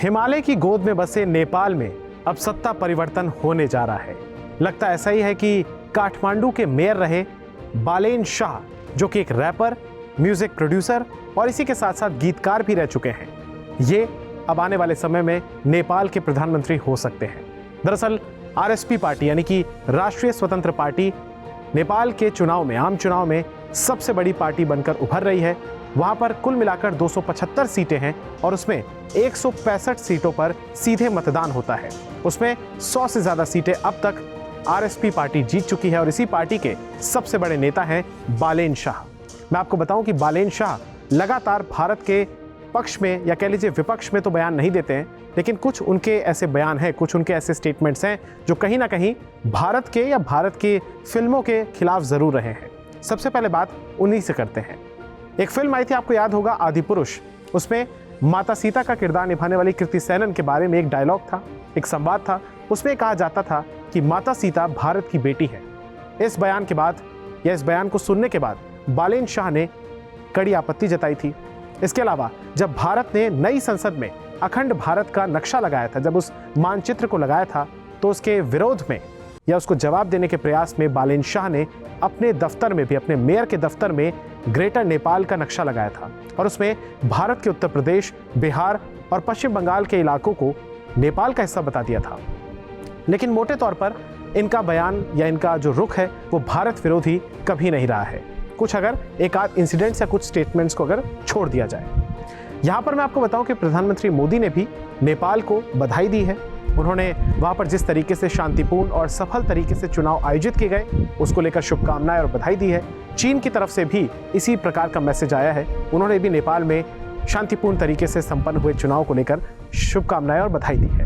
हिमालय की गोद में बसे नेपाल में अब सत्ता परिवर्तन होने जा रहा है। लगता ऐसा ही है कि काठमांडू के मेयर रहे बालेन शाह, जो कि एक रैपर, म्यूजिक प्रोड्यूसर और इसी के साथ साथ गीतकार भी रह चुके हैं, ये अब आने वाले समय में नेपाल के प्रधानमंत्री हो सकते हैं। दरअसल आरएसपी पार्टी यानी कि राष्ट्रीय स्वतंत्र पार्टी नेपाल के चुनाव में, आम चुनाव में सबसे बड़ी पार्टी बनकर उभर रही है। वहां पर कुल मिलाकर 275 सीटें हैं और उसमें 165 सीटों पर सीधे मतदान होता है। उसमें 100 से ज्यादा सीटें अब तक आरएसपी पार्टी जीत चुकी है और इसी पार्टी के सबसे बड़े नेता हैं बालेन शाह। मैं आपको बताऊं कि बालेन शाह लगातार भारत के पक्ष में या कह लीजिए विपक्ष में तो बयान नहीं देते हैं, लेकिन कुछ उनके ऐसे बयान हैं, कुछ उनके ऐसे स्टेटमेंट्स हैं जो कहीं ना कहीं भारत के या भारत की फिल्मों के खिलाफ जरूर रहे हैं। सबसे पहले बात उन्हीं से करते हैं। एक फिल्म आई थी, आपको याद होगा, आदिपुरुष। उसमें माता सीता का किरदार निभाने वाली कृति सेनन के बारे में एक डायलॉग था, एक संवाद था। उसमें कहा जाता था कि माता सीता भारत की बेटी है। इस बयान के बाद या इस बयान को सुनने के बाद बालेन शाह ने कड़ी आपत्ति जताई थी। इसके अलावा जब भारत ने नई संसद में अखंड भारत का नक्शा लगाया था, जब उस मानचित्र को लगाया था, तो उसके विरोध में या उसको जवाब देने के प्रयास में बालेन शाह ने अपने दफ्तर में भी, अपने मेयर के दफ्तर में ग्रेटर नेपाल का नक्शा लगाया था और उसमें भारत के उत्तर प्रदेश, बिहार और पश्चिम बंगाल के इलाकों को नेपाल का हिस्सा बता दिया था। लेकिन मोटे तौर पर इनका बयान या इनका जो रुख है वो भारत विरोधी कभी नहीं रहा है, कुछ अगर एक आध इंसिडेंट्स या कुछ स्टेटमेंट्स को अगर छोड़ दिया जाए। यहां पर मैं आपको बताऊं कि प्रधानमंत्री मोदी ने भी नेपाल को बधाई दी है। उन्होंने वहां पर जिस तरीके से शांतिपूर्ण और सफल तरीके से चुनाव आयोजित किए गए, उसको लेकर शुभकामनाएं और बधाई दी है। चीन की तरफ से भी इसी प्रकार का मैसेज आया है। उन्होंने भी नेपाल में शांतिपूर्ण तरीके से संपन्न हुए चुनाव को लेकर शुभकामनाएं और बधाई दी है।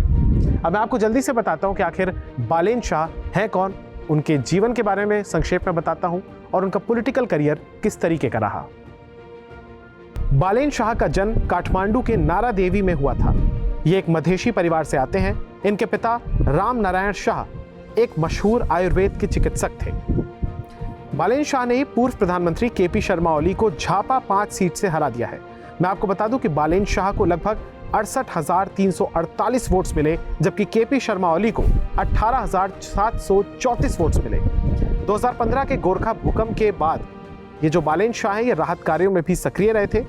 अब मैं आपको जल्दी से बताता हूं कि आखिर बालेन शाह हैं कौन, उनके जीवन के बारे में संक्षेप में बताता हूं और उनका पॉलिटिकल करियर किस तरीके का रहा। बालेन शाह का जन्म काठमांडू के नारा देवी में हुआ था। ये एक मधेशी परिवार से आते हैं। इनके पिता राम नारायण शाह एक मशहूर आयुर्वेद के चिकित्सक थे। बालेन शाह ने पूर्व प्रधानमंत्री केपी शर्मा ओली को झापा 5 सीट से हरा दिया है। मैं आपको बता दूं कि बालेन शाह को लगभग 68,348 वोट्स मिले, जबकि केपी शर्मा ओली को 18,734 वोट्स मिले। 2015 के गोरखा भूकंप के बाद ये जो बालेन शाह है, ये राहत कार्यों में भी सक्रिय रहे थे।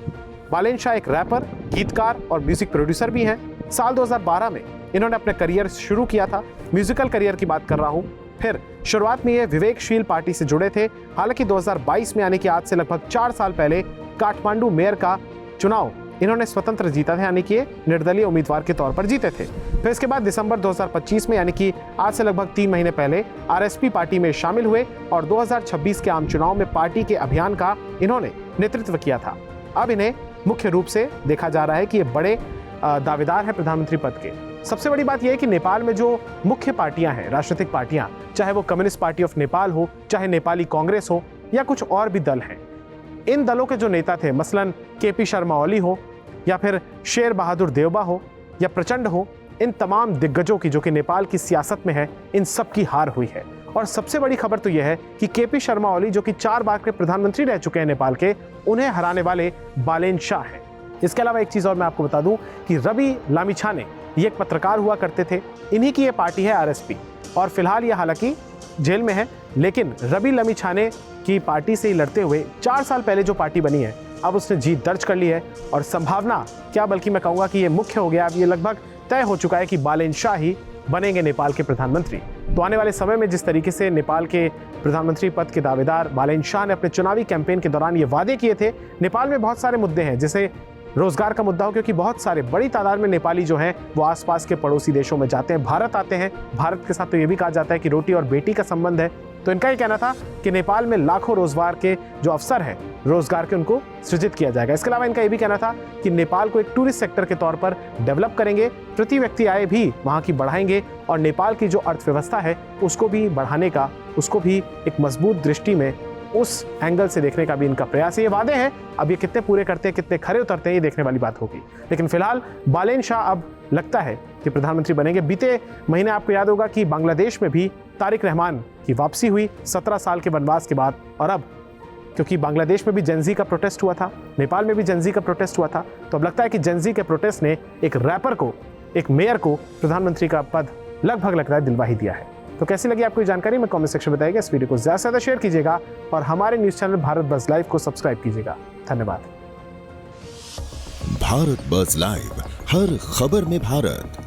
बालेन शाह एक रैपर, गीतकार और म्यूजिक प्रोड्यूसर भी हैं। साल 2012 में इन्होंने अपना करियर शुरू किया था, म्यूजिकल करियर की बात कर रहा हूं। फिर शुरुआत में ये विवेकशील पार्टी से जुड़े थे। हालांकि 2022 में यानी कि आज से लगभग 4 साल पहले काठमांडू मेयर का चुनाव इन्होंने स्वतंत्र जीता था, यानी कि निर्दलीय उम्मीदवार के तौर पर जीते थे। फिर इसके बाद दिसंबर 2025 में यानी कि आज से लगभग 3 महीने पहले आरएसपी पार्टी में शामिल हुए और 2026 के आम चुनाव में पार्टी के अभियान का इन्होंने नेतृत्व किया था। अब इन्हें मुख्य रूप से देखा जा रहा है कि ये बड़े दावेदार हैं प्रधानमंत्री पद के। सबसे बड़ी बात यह है कि नेपाल में जो मुख्य पार्टियां हैं, राजनीतिक पार्टियां, चाहे वो कम्युनिस्ट पार्टी ऑफ नेपाल हो, चाहे नेपाली कांग्रेस हो या कुछ और भी दल हैं, इन दलों के जो नेता थे, मसलन केपी शर्मा ओली हो या फिर शेर बहादुर देवबा हो या प्रचंड हो, इन तमाम दिग्गजों की जो कि नेपाल की सियासत में है, इन सब की हार हुई है। और सबसे बड़ी खबर तो यह है कि केपी शर्मा ओली, जो कि 4 बार के प्रधानमंत्री रह चुके हैं नेपाल के, उन्हें हराने वाले बालेन शाह हैं। इसके अलावा एक चीज और मैं आपको बता दूं कि रवि लामिछाने ये एक पत्रकार हुआ करते थे। इन्हीं की ये पार्टी है आरएसपी और फिलहाल ये हालांकि जेल में है, लेकिन रवि लामिछाने की पार्टी से ही लड़ते हुए 4 साल पहले जो पार्टी बनी है, अब उसने जीत दर्ज कर ली है और संभावना क्या, बल्कि मैं कहूंगा कि ये मुख्य हो गया। अब ये लगभग तय हो चुका है कि बालेन शाह ही बनेंगे नेपाल के प्रधानमंत्री। तो आने वाले समय में जिस तरीके से नेपाल के प्रधानमंत्री पद के दावेदार बालेन शाह ने अपने चुनावी कैंपेन के दौरान ये वादे किए थे, नेपाल में बहुत सारे मुद्दे हैं, जैसे रोजगार का मुद्दा हो, क्योंकि बहुत सारे बड़ी तादाद में नेपाली जो हैं वो आसपास के पड़ोसी देशों में जाते हैं, भारत आते हैं। भारत के साथ तो ये भी कहा जाता है कि रोटी और बेटी का संबंध है। तो इनका ये कहना था कि नेपाल में लाखों रोजगार के जो अवसर हैं, रोजगार के उनको सृजित किया जाएगा। इसके अलावा इनका ये भी कहना था कि नेपाल को एक टूरिस्ट सेक्टर के तौर पर डेवलप करेंगे, प्रति व्यक्ति आय भी वहाँ की बढ़ाएंगे और नेपाल की जो अर्थव्यवस्था है उसको भी बढ़ाने का, उसको भी एक मजबूत दृष्टि में, उस एंगल से देखने का भी इनका प्रयास है। ये वादे हैं, अब ये कितने पूरे करते हैं, कितने खरे उतरते हैं, ये देखने वाली बात होगी। लेकिन फिलहाल बालेन शाह अब लगता है कि प्रधानमंत्री बनेंगे। बीते महीने आपको याद होगा कि बांग्लादेश में भी तारिक रहमान की वापसी हुई 17 साल के वनवास के बाद, और अब क्योंकि बांग्लादेश में भी जेनजी का प्रोटेस्ट हुआ था, नेपाल में भी जेनजी का प्रोटेस्ट हुआ था, तो अब लगता है कि जेनजी के प्रोटेस्ट ने एक रैपर को एक मेयर को प्रधानमंत्री का पद लगभग लगता है दिलवा ही दिया है। तो कैसी लगी आपको ये जानकारी में कमेंट सेक्शन में बताइएगा। इस वीडियो को ज्यादा से ज्यादा शेयर कीजिएगा और हमारे news channel Bharat buzz live को सब्सक्राइब कीजिएगा। धन्यवाद। भारत बज़ लाइव, हर खबर में भारत।